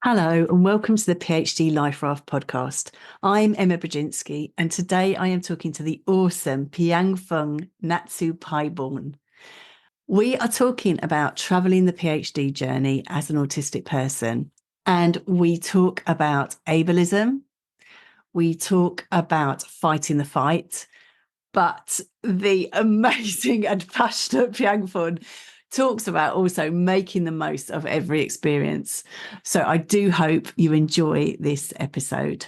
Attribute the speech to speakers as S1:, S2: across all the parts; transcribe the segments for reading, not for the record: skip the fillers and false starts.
S1: Hello and welcome to the PhD Life Raft podcast. I'm Emma Brzezinski and today I am talking to the awesome Piangfan Naksukpaiboon. We are talking about traveling the PhD journey as an autistic person, and we talk about ableism, we talk about fighting the fight, but the amazing and passionate Piangfun talks about also making the most of every experience. So I do hope you enjoy this episode.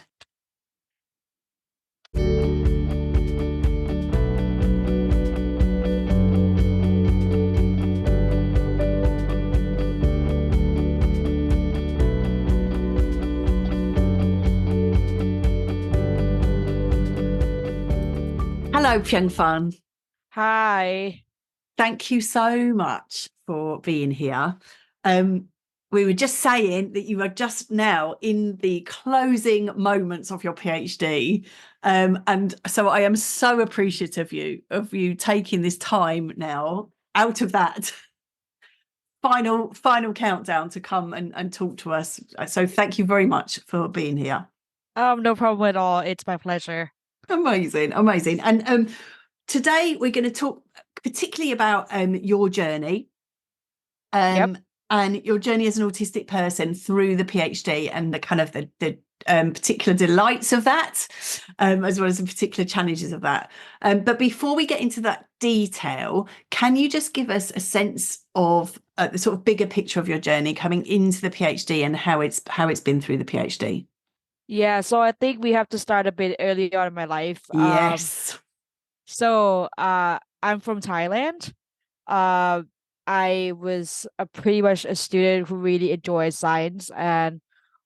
S1: Hello, Piangfan.
S2: Hi.
S1: Thank you so much for being here. We were just saying that you are just now in the closing moments of your PhD. And so I am so appreciative of you taking this time now out of that final countdown to come and talk to us. So thank you very much for being here.
S2: No problem at all. It's my pleasure.
S1: Amazing. And today we're going to talk particularly about your journey.
S2: Yep.
S1: And your journey as an autistic person through the PhD and the kind of the particular delights of that, as well as the particular challenges of that. But before we get into that detail, can you just give us a sense of the sort of bigger picture of your journey coming into the PhD and how it's been through the PhD?
S2: Yeah, so I think we have to start a bit early on in my life.
S1: Yes.
S2: I'm from Thailand. I was pretty much a student who really enjoyed science, and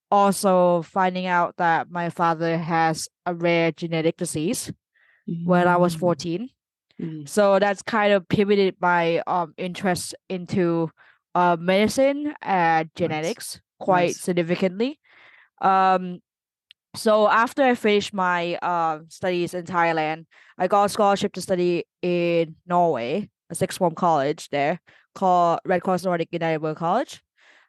S2: also finding out that my father has a rare genetic disease when I was 14. So that's kind of pivoted my interest into medicine and genetics quite significantly. So after I finished my studies in Thailand, I got a scholarship to study in Norway, a sixth form college there called Red Cross Nordic United World College.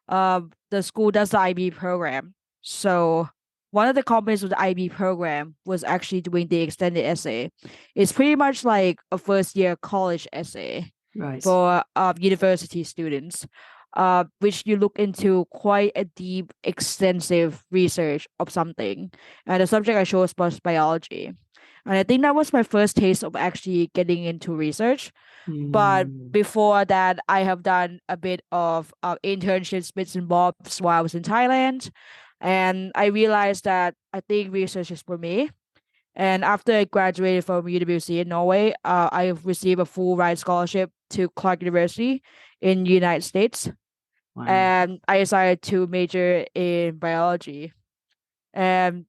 S2: The school does the IB program. So one of the companies with the IB program was actually doing the extended essay. It's pretty much like a first year college essay for university students, which you look into quite a deep, extensive research of something. And the subject I chose was biology. And I think that was my first taste of actually getting into research. But before that, I have done a bit of internships, bits and bobs while I was in Thailand. And I realized that I think research is for me. And after I graduated from university in Norway, I received a full ride scholarship to Clark University in the United States. Wow. And I decided to major in biology and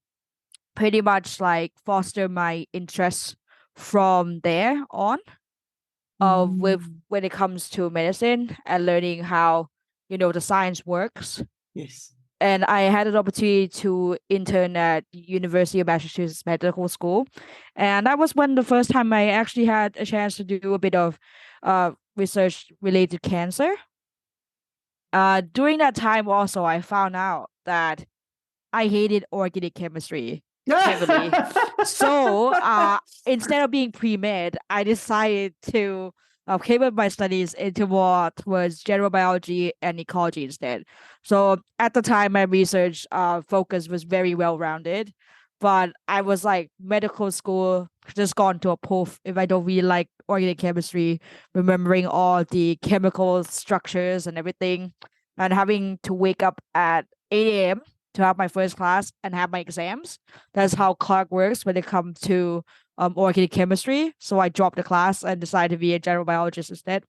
S2: pretty much like foster my interests from there on. With when it comes to medicine and learning how the science works.
S1: Yes.
S2: And I had an opportunity to intern at University of Massachusetts Medical School, and that was when the first time I actually had a chance to do a bit of research related to cancer. During that time also I found out that I hated organic chemistry heavily. So instead of being pre-med, I decided to pivot my studies into more towards general biology and ecology instead. So at the time, my research focus was very well-rounded, but I was like medical school just gone to a poof if I don't really like organic chemistry, remembering all the chemical structures and everything, and having to wake up at 8 a.m. to have my first class and have my exams. That's how Clark works when it comes to organic chemistry. So I dropped the class and decided to be a general biologist instead.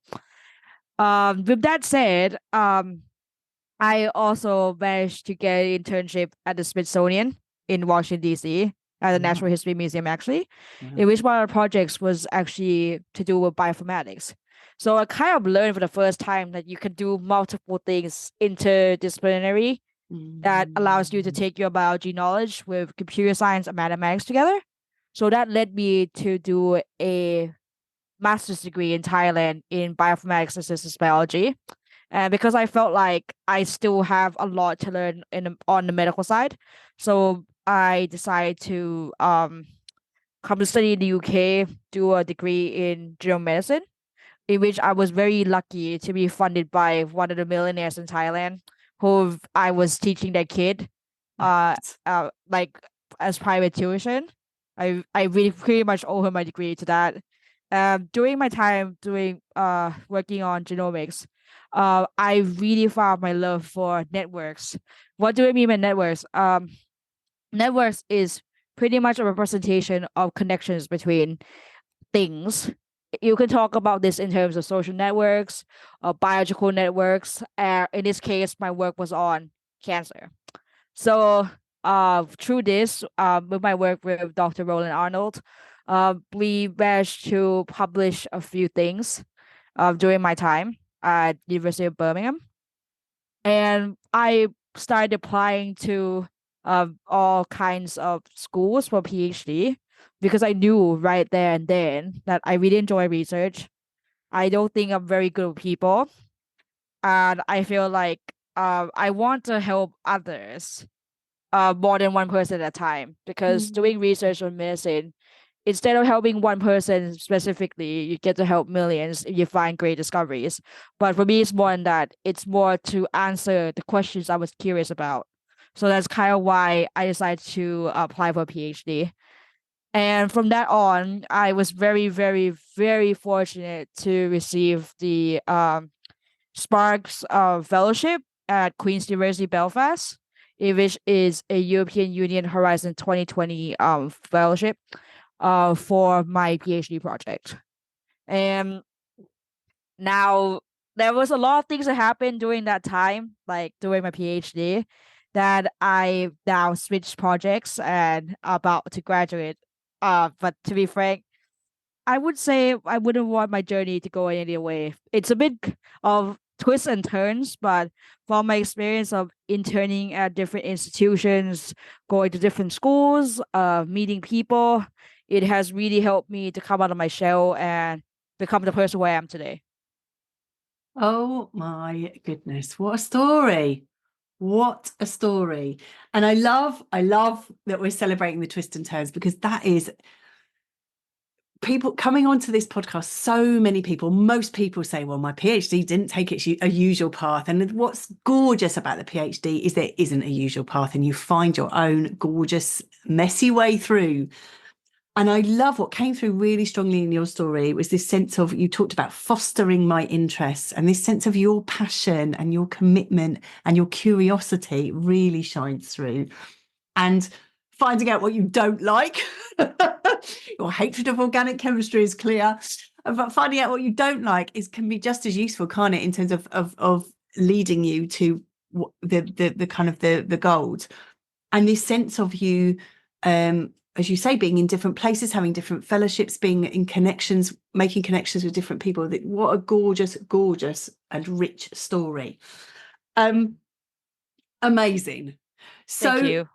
S2: With that said, I also managed to get an internship at the Smithsonian in Washington, D.C., at the Natural History Museum, actually, in which one of the projects was actually to do with bioinformatics. So I kind of learned for the first time that you can do multiple things interdisciplinary that allows you to take your biology knowledge with computer science and mathematics together. So that led me to do a master's degree in Thailand in bioinformatics and systems biology. And because I felt like I still have a lot to learn on the medical side, so I decided to come to study in the UK, do a degree in general medicine, in which I was very lucky to be funded by one of the millionaires in Thailand, who I was teaching their kid, uh, like as private tuition. I really pretty much owe her my degree to that. During my time doing working on genomics, I really found my love for networks. What do I mean by networks? Networks is pretty much a representation of connections between things. You can talk about this in terms of social networks, biological networks. In this case, my work was on cancer. So, through this, with my work with Dr. Roland Arnold, we managed to publish a few things, during my time at University of Birmingham, and I started applying to all kinds of schools for PhD because I knew right there and then that I really enjoy research. I don't think I'm very good with people, and I feel like I want to help others more than one person at a time, because doing research on medicine, instead of helping one person specifically, you get to help millions if you find great discoveries. But for me, it's more than that. It's more to answer the questions I was curious about. So that's kind of why I decided to apply for a PhD. And from that on, I was very, very, very fortunate to receive the Sparks Fellowship at Queen's University Belfast, which is a European Union Horizon 2020 fellowship for my PhD project. And now there was a lot of things that happened during that time, like during my PhD, that I now switched projects and about to graduate. But to be frank, I would say I wouldn't want my journey to go any way. It's a bit of twists and turns, but from my experience of interning at different institutions, going to different schools, meeting people, it has really helped me to come out of my shell and become the person who I am today.
S1: Oh my goodness, what a story. What a story. And I love that we're celebrating the twists and turns, because that is people coming onto this podcast. So many people, most people say, well, my PhD didn't take a usual path. And what's gorgeous about the PhD is there isn't a usual path, and you find your own gorgeous, messy way through. And I love what came through really strongly in your story was this sense of, you talked about fostering my interests, and this sense of your passion and your commitment and your curiosity really shines through. And finding out what you don't like, your hatred of organic chemistry is clear, but finding out what you don't like can be just as useful, can't it, in terms of leading you to the kind of the gold. And this sense of you, as you say, being in different places, having different fellowships, being in connections, making connections with different people. What a gorgeous, gorgeous and rich story. Amazing. So
S2: Thank you.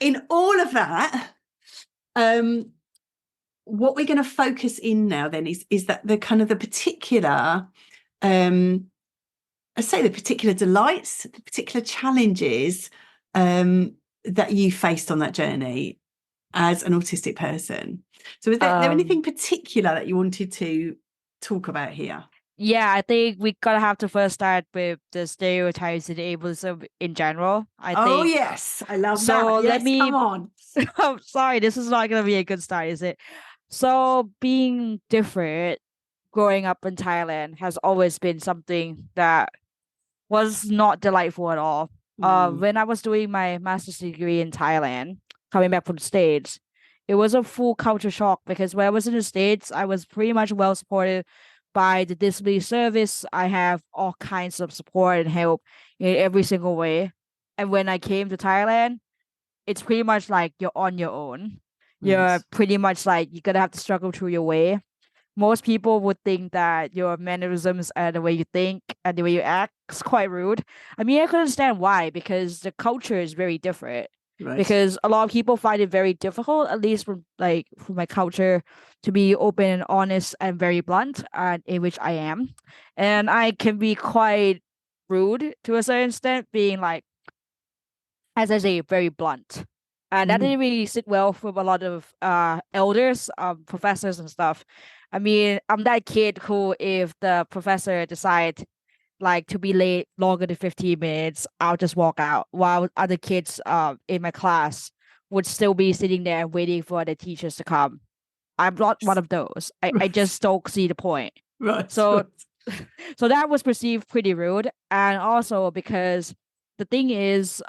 S1: in all of that, what we're going to focus in now then is that the kind of the particular, I say the particular delights, the particular challenges that you faced on that journey as an autistic person. So is there anything particular that you wanted to talk about here?
S2: Yeah, I think we gotta have to first start with the stereotypes and ableism in general.
S1: Oh yes, I love that. Yes, come on.
S2: I'm sorry, this is not gonna be a good start, is it? So being different growing up in Thailand has always been something that was not delightful at all. When I was doing my master's degree in Thailand, coming back from the States, it was a full culture shock, because when I was in the States, I was pretty much well supported by the disability service. I have all kinds of support and help in every single way. And when I came to Thailand, it's pretty much like you're on your own. You're pretty much like you're gonna have to struggle through your way. Most people would think that your mannerisms and the way you think and the way you act is quite rude. I mean, I can understand why, because the culture is very different.
S1: Right.
S2: Because a lot of people find it very difficult, at least from my culture, to be open and honest and very blunt, and in which I am. And I can be quite rude to a certain extent, being like, as I say, very blunt. And that didn't really sit well with a lot of elders, professors and stuff. I mean, I'm that kid who, if the professor decide like to be late longer than 15 minutes, I'll just walk out while other kids in my class would still be sitting there waiting for the teachers to come. I'm not one of those. I just don't see the point.
S1: Right.
S2: So so that was perceived pretty rude. And also because the thing is,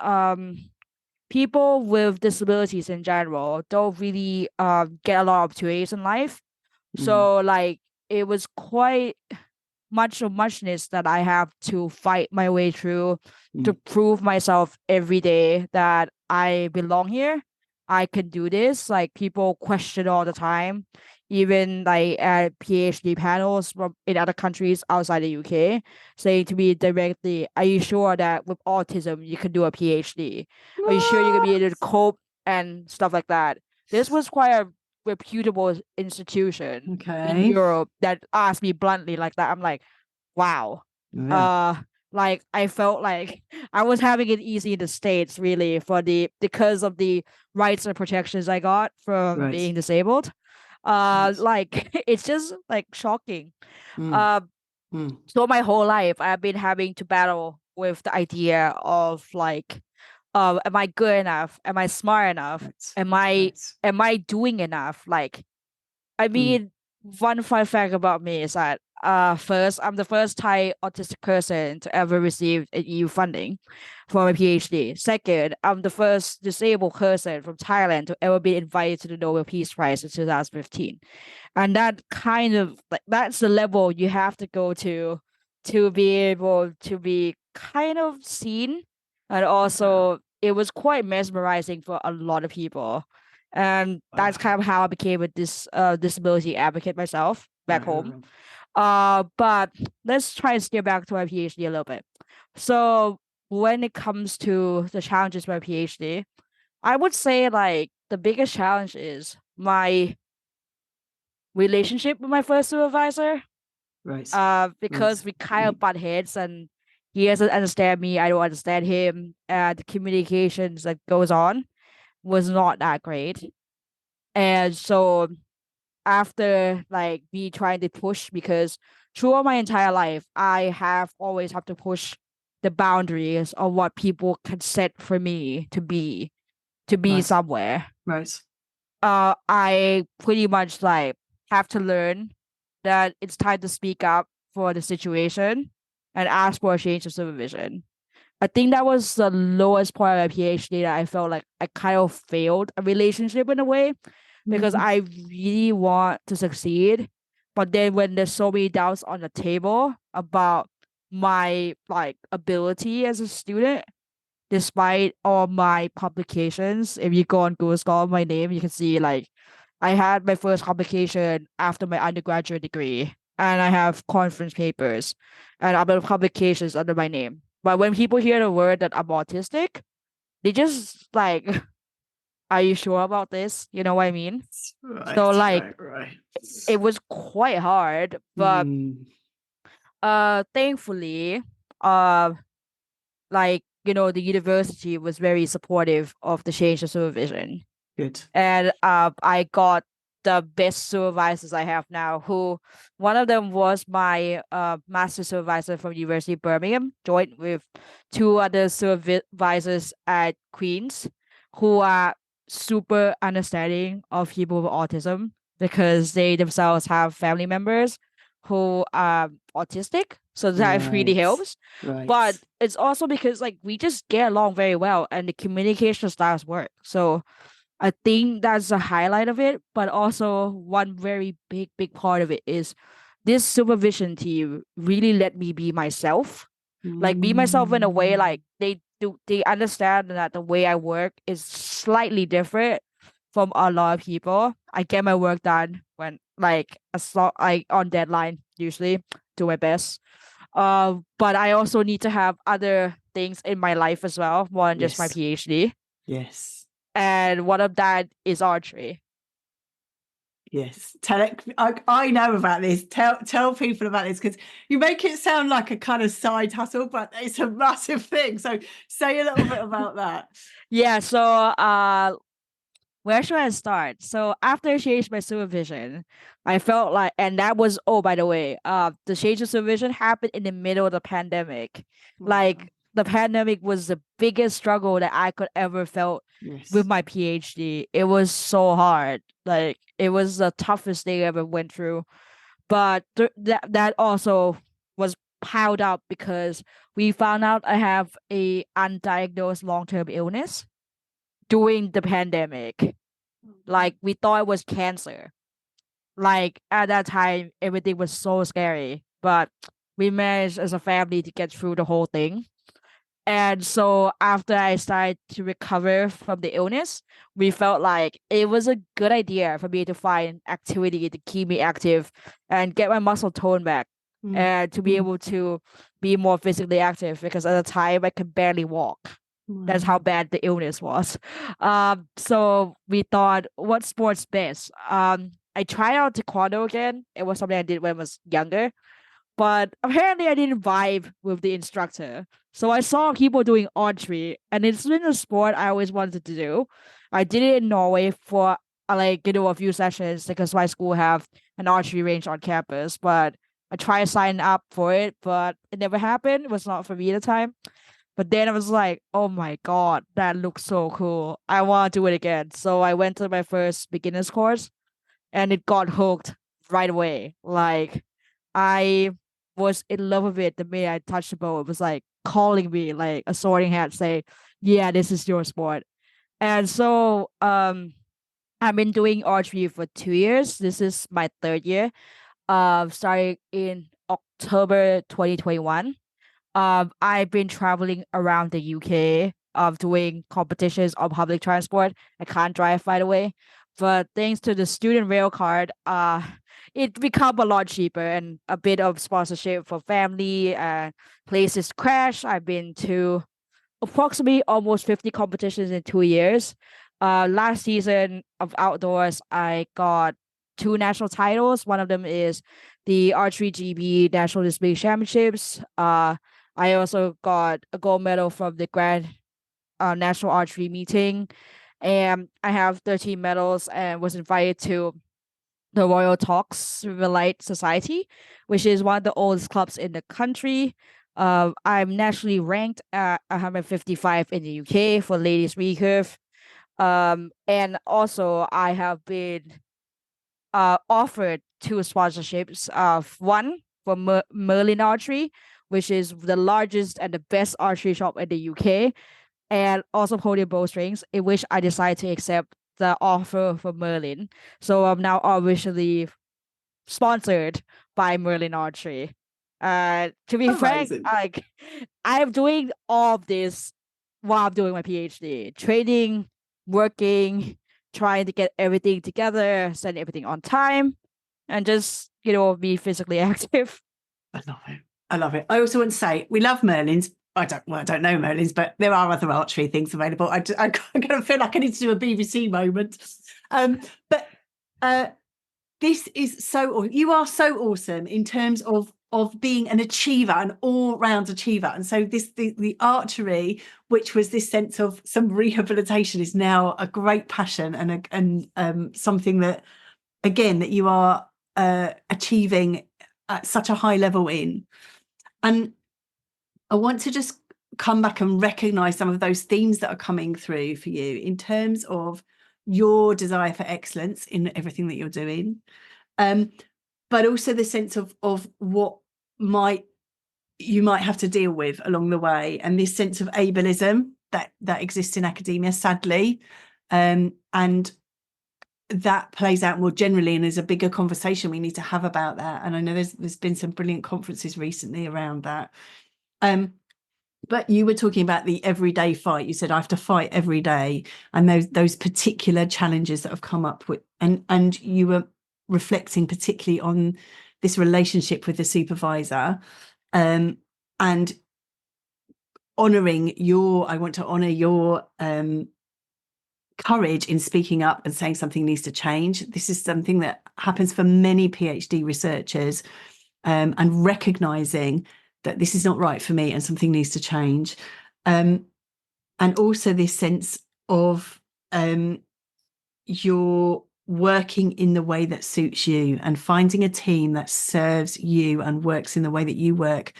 S2: people with disabilities in general don't really get a lot of opportunities in life. So like it was quite much of muchness that I have to fight my way through to prove myself every day that I belong here. I can do this. Like people question all the time, even like at PhD panels from in other countries outside the UK, saying to me directly, "Are you sure that with autism you can do a PhD? Are you sure you can be able to cope and stuff like that?" This was quite a reputable institution in Europe that asked me bluntly like that. I'm like, wow. Like I felt like I was having it easy in the States really because of the rights and protections I got from being disabled. Like it's just like shocking. So my whole life I've been having to battle with the idea of like, am I good enough? Am I smart enough? Am I doing enough? Like, I mean, one fun fact about me is that first, I'm the first Thai autistic person to ever receive EU funding for my PhD. Second, I'm the first disabled person from Thailand to ever be invited to the Nobel Peace Prize in 2015. And that kind of like that's the level you have to go to be able to be kind of seen. And also it was quite mesmerizing for a lot of people. And that's kind of how I became a disability advocate myself back home. But let's try and steer back to my PhD a little bit. So when it comes to the challenges of my PhD, I would say like the biggest challenge is my relationship with my first supervisor. Because we kind of butt heads and he doesn't understand me, I don't understand him, and the communications that goes on was not that great. And so after like me trying to push, because throughout my entire life I have always have to push the boundaries of what people can set for me to be somewhere. I pretty much like have to learn that it's time to speak up for the situation and ask for a change of supervision. I think that was the lowest point of my PhD that I felt like I kind of failed a relationship in a way because I really want to succeed. But then when there's so many doubts on the table about my like ability as a student, despite all my publications, if you go on Google Scholar my name, you can see like I had my first publication after my undergraduate degree, and I have conference papers and other publications under my name. But when people hear the word that I'm autistic, they just like, are you sure about this? You know what I mean? So like it was quite hard, but thankfully, like, you know, the university was very supportive of the change of supervision.
S1: Good.
S2: And I got the best supervisors I have now, who one of them was my master supervisor from University of Birmingham, joined with two other supervisors at Queen's, who are super understanding of people with autism because they themselves have family members who are autistic. So that really helps. But it's also because like we just get along very well and the communication styles work. So I think that's the highlight of it. But also one very big part of it is this supervision team really let me be myself. Like be myself in a way like they understand that the way I work is slightly different from a lot of people. I get my work done when like like on deadline usually, do my best. But I also need to have other things in my life as well, more than just my PhD.
S1: Yes.
S2: And one of that is archery.
S1: Yes, I know about this. Tell people about this, because you make it sound like a kind of side hustle, but it's a massive thing. So say a little bit about that.
S2: Yeah, so where should I start? So after I changed my supervision, I felt like, and that was, oh, by the way, the change of supervision happened in the middle of the pandemic.
S1: Wow.
S2: Like the pandemic was the biggest struggle that I could ever felt with
S1: Yes.
S2: my PhD. It was so hard. Like it was the toughest thing I ever went through. But that also was piled up because we found out I have a undiagnosed long-term illness during the pandemic. Like we thought it was cancer. Like at that time, everything was so scary, but we managed as a family to get through the whole thing. And so after I started to recover from the illness, we felt like it was a good idea for me to find activity to keep me active and get my muscle tone back and to be able to be more physically active because at the time I could barely walk. That's how bad the illness was. So we thought, what sport's best? I tried out taekwondo again. It was something I did when I was younger, but apparently I didn't vibe with the instructor. So I saw people doing archery, and it's been a sport I always wanted to do. I did it in Norway for a few sessions because my school have an archery range on campus. But I tried to sign up for it, but it never happened. It was not for me at the time. But then I was like, oh my God, that looks so cool. I want to do it again. So I went to my first beginner's course and it got hooked right away. Like I was in love with it the minute I touched the bow. It was like calling me like a sorting hat, say, yeah, this is your sport. And so I've been doing archery for 2 years. This is my third year. Starting in October 2021. I've been traveling around the UK doing competitions on public transport. I can't drive, by the way, but thanks to the student rail card, it become a lot cheaper and a bit of sponsorship for family and places to crash. I've been to approximately almost 50 competitions in 2 years. Last season of outdoors, I got two national titles. One of them is the Archery GB National Display Championships. I also got a gold medal from the Grand National Archery Meeting. And I have 13 medals and was invited to the Royal Talks Light Society, which is one of the oldest clubs in the country. I'm nationally ranked at 155 in the UK for ladies recurve. And also I have been offered two sponsorships. One for Merlin Archery, which is the largest and the best archery shop in the UK, and also Podium Bowstrings, in which I decided to accept the offer for Merlin. So I'm now officially sponsored by Merlin Archery. To be frank,
S1: Amazing.
S2: like I'm doing all of this while I'm doing my PhD, training, working, trying to get everything together, send everything on time, and just be physically active.
S1: I love it. I love it. I also want to say we love Merlins. I don't know Merlins, but there are other archery things available. I kind of feel like I need to do a BBC moment. But this is you are so awesome in terms of being an achiever, an all-round achiever. And so the archery, which was this sense of some rehabilitation, is now a great passion and something that, again, that you are achieving at such a high level in. And I want to just come back and recognize some of those themes that are coming through for you in terms of your desire for excellence in everything that you're doing, but also the sense of what you might have to deal with along the way, and this sense of ableism that exists in academia, sadly, and that plays out more generally, and there's a bigger conversation we need to have about that. And I know there's been some brilliant conferences recently around that. But you were talking about the everyday fight. You said I have to fight every day, and those particular challenges that have come up with, and you were reflecting particularly on this relationship with the supervisor, and I want to honor your courage in speaking up and saying something needs to change. This is something that happens for many PhD researchers, and recognizing that this is not right for me and something needs to change. And also this sense of you're working in the way that suits you and finding a team that serves you and works in the way that you work.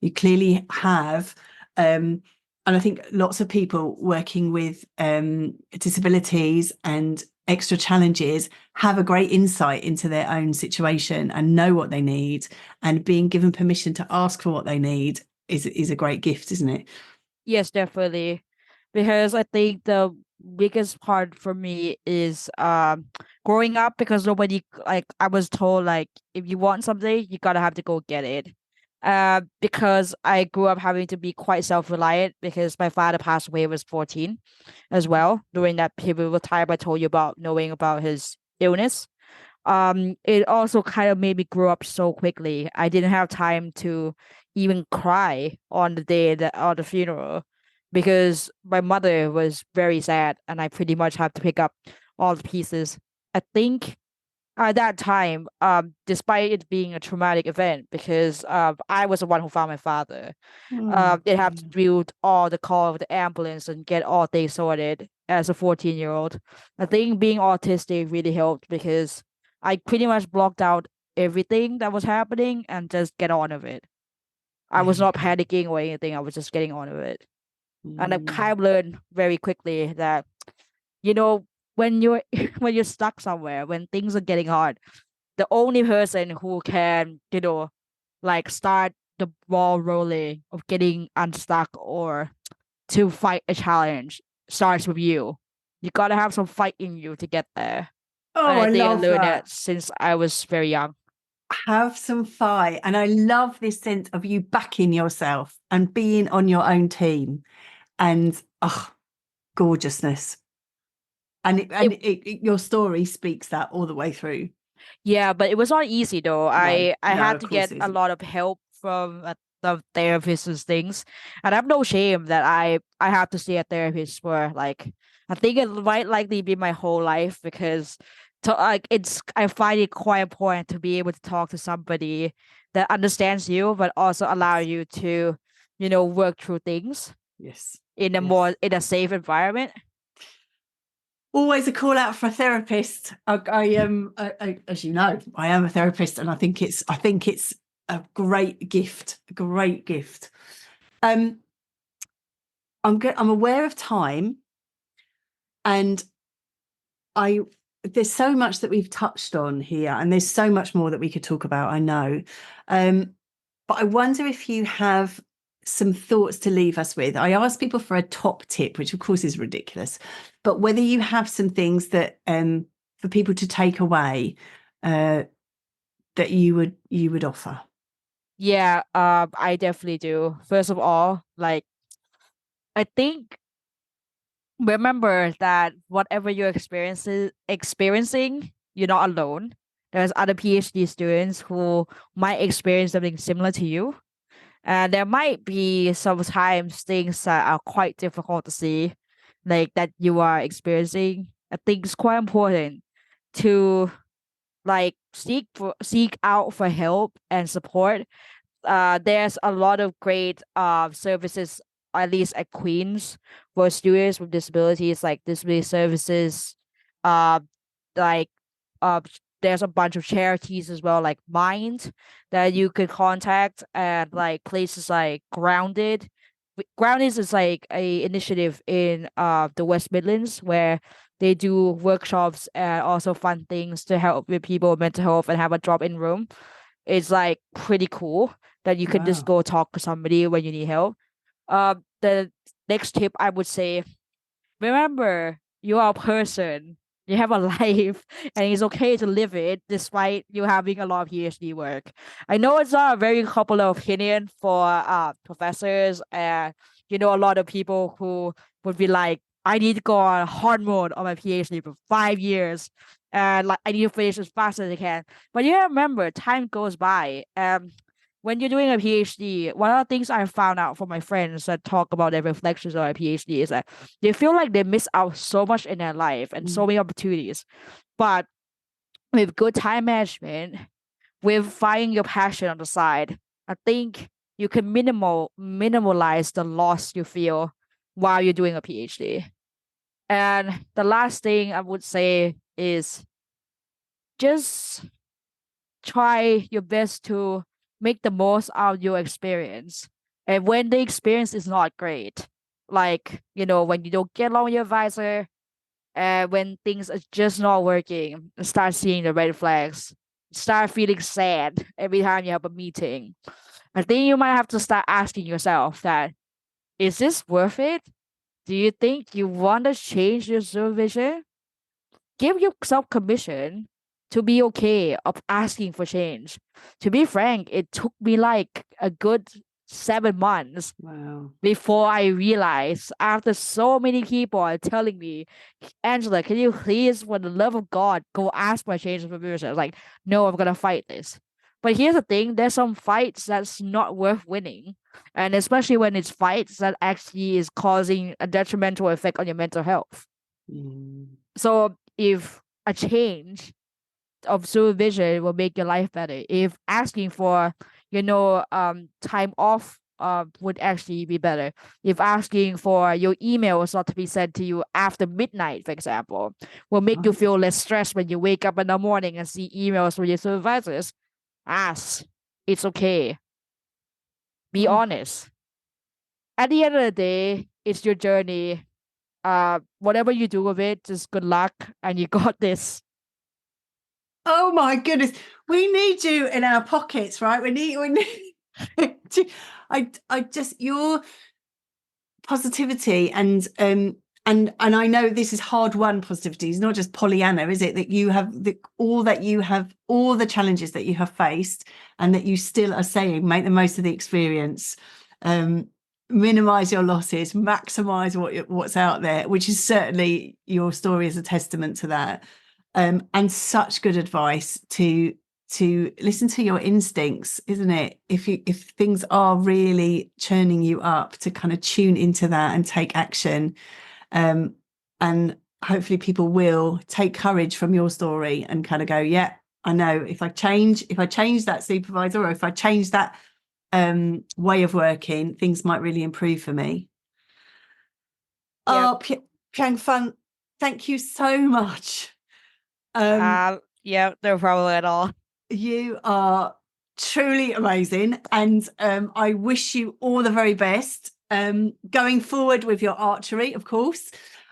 S1: You clearly have, and I think lots of people working with disabilities and extra challenges have a great insight into their own situation and know what they need, and being given permission to ask for what they need is a great gift, isn't it?
S2: Yes, definitely. Because I think the biggest part for me is growing up, because nobody, like, I was told, like, if you want something, you gotta have to go get it. Because I grew up having to be quite self-reliant because my father passed away when I was 14 as well, during that pivotal time I told you about, knowing about his illness. It also kind of made me grow up so quickly. I didn't have time to even cry on the day that on the funeral, because my mother was very sad and I pretty much had to pick up all the pieces. I think at that time, despite it being a traumatic event, because I was the one who found my father, they have to do all the call of the ambulance and get all things sorted as a 14-year-old. I think being autistic really helped, because I pretty much blocked out everything that was happening and just get on with it. I was not panicking or anything. I was just getting on with it. And I kind of learned very quickly that, you know, when you're when you're stuck somewhere, when things are getting hard, the only person who can, like, start the ball rolling of getting unstuck or to fight a challenge starts with you. You gotta have some fight in you to get there. And
S1: Oh,
S2: I
S1: I
S2: think I
S1: love
S2: learned
S1: that.
S2: that since I was very young.
S1: Have some fight. And I love this sense of you backing yourself and being on your own team. And gorgeousness. And your story speaks that all the way through.
S2: Yeah, but it was not easy though.
S1: No,
S2: I
S1: no,
S2: had
S1: of
S2: to
S1: course
S2: get
S1: it
S2: a
S1: isn't.
S2: lot of help from the therapists and things, and I have no shame that I have to see a therapist for, like, I think it might likely be my whole life, because to, like, it's, I find it quite important to be able to talk to somebody that understands you but also allow you to, work through things
S1: Yes.
S2: in a
S1: Yes.
S2: more, in a safe environment.
S1: Always a call out for a therapist. As you know, I am a therapist, and I think it's a great gift. A great gift. I'm aware of time, and there's so much that we've touched on here, and there's so much more that we could talk about, I know. But I wonder if you have some thoughts to leave us with. I asked people for a top tip, which of course is ridiculous, but whether you have some things that for people to take away that you would offer.
S2: Yeah, I definitely do. First of all, like, I think, remember that whatever you're experiencing, you're not alone. There's other PhD students who might experience something similar to you. And there might be sometimes things that are quite difficult to see, like that you are experiencing. I think it's quite important to, like, seek out for help and support. There's a lot of great services, at least at Queens, for students with disabilities, like disability services. Uh, like uh, there's a bunch of charities as well, like Mind, that you could contact, and like places like Grounded. Grounded is like a initiative in the West Midlands, where they do workshops and also fun things to help with people with mental health and have a drop-in room. It's like pretty cool that you could just
S1: Wow.
S2: go talk to somebody when you need help. The next tip I would say, remember, you are a person. You have a life, and it's okay to live it despite you having a lot of PhD work. I know it's not a very popular opinion for professors, and a lot of people who would be like, I need to go on hard mode on my PhD for 5 years, and like I need to finish as fast as I can. But you remember, time goes by. when you're doing a PhD, one of the things I found out from my friends that talk about their reflections on a PhD is that they feel like they miss out so much in their life and so many opportunities. But with good time management, with finding your passion on the side, I think you can minimalize the loss you feel while you're doing a PhD. And the last thing I would say is just try your best to make the most out of your experience. And when the experience is not great, like, when you don't get along with your advisor, and when things are just not working, start seeing the red flags, start feeling sad every time you have a meeting. I think you might have to start asking yourself that, is this worth it? Do you think you want to change your supervision? Give yourself permission to be okay of asking for change. To be frank, it took me like a good 7 months before I realized, after so many people are telling me, Angela, can you please, for the love of God, go ask for change of supervision? I was like, no, I'm gonna fight this. But here's the thing, there's some fights that's not worth winning. And especially when it's fights that actually is causing a detrimental effect on your mental health. So if a change of supervision will make your life better, if asking for, time off would actually be better, if asking for your emails not to be sent to you after midnight, for example, will make you feel less stressed when you wake up in the morning and see emails from your supervisors, ask. It's okay. Be honest. At the end of the day, it's your journey. Whatever you do with it, just good luck, and you got this.
S1: Oh my goodness, we need you in our pockets, right? We need I just, your positivity and I know this is hard-won positivity. It's not just Pollyanna, is it? That you have all the challenges that you have faced, and that you still are saying, make the most of the experience, minimize your losses, maximize what's out there, which is certainly, your story is a testament to that. And such good advice to listen to your instincts, isn't it? If things are really churning you up, to kind of tune into that and take action. And hopefully people will take courage from your story and kind of go, yeah, I know, if I change that supervisor, or if I change that way of working, things might really improve for me. Yep. Piangfan, thank you so much.
S2: Yeah, no problem at all.
S1: You are truly amazing, and I wish you all the very best going forward with your archery, of course,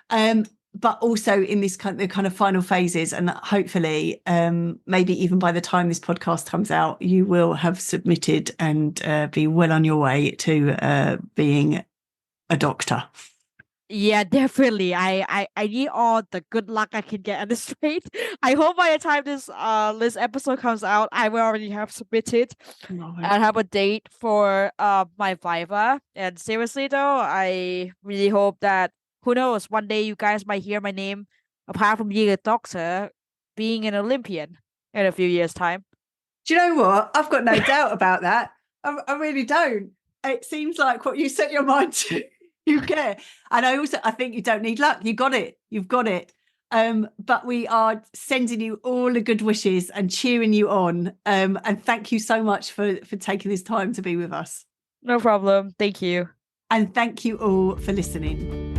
S1: but also in this kind of final phases, and hopefully maybe even by the time this podcast comes out, you will have submitted and be well on your way to being a doctor.
S2: Yeah, definitely. I need all the good luck I can get at this rate. I hope by the time this episode comes out, I will already have submitted and have a date for my Viva. And seriously though, I really hope that, who knows, one day you guys might hear my name, apart from being a doctor, being an Olympian in a few years' time.
S1: Do you know what? I've got no doubt about that. I really don't. It seems like what you set your mind to, you get. And I think you don't need luck. You've got it. But we are sending you all the good wishes and cheering you on. And thank you so much for taking this time to be with us.
S2: No problem. Thank you.
S1: And thank you all for listening.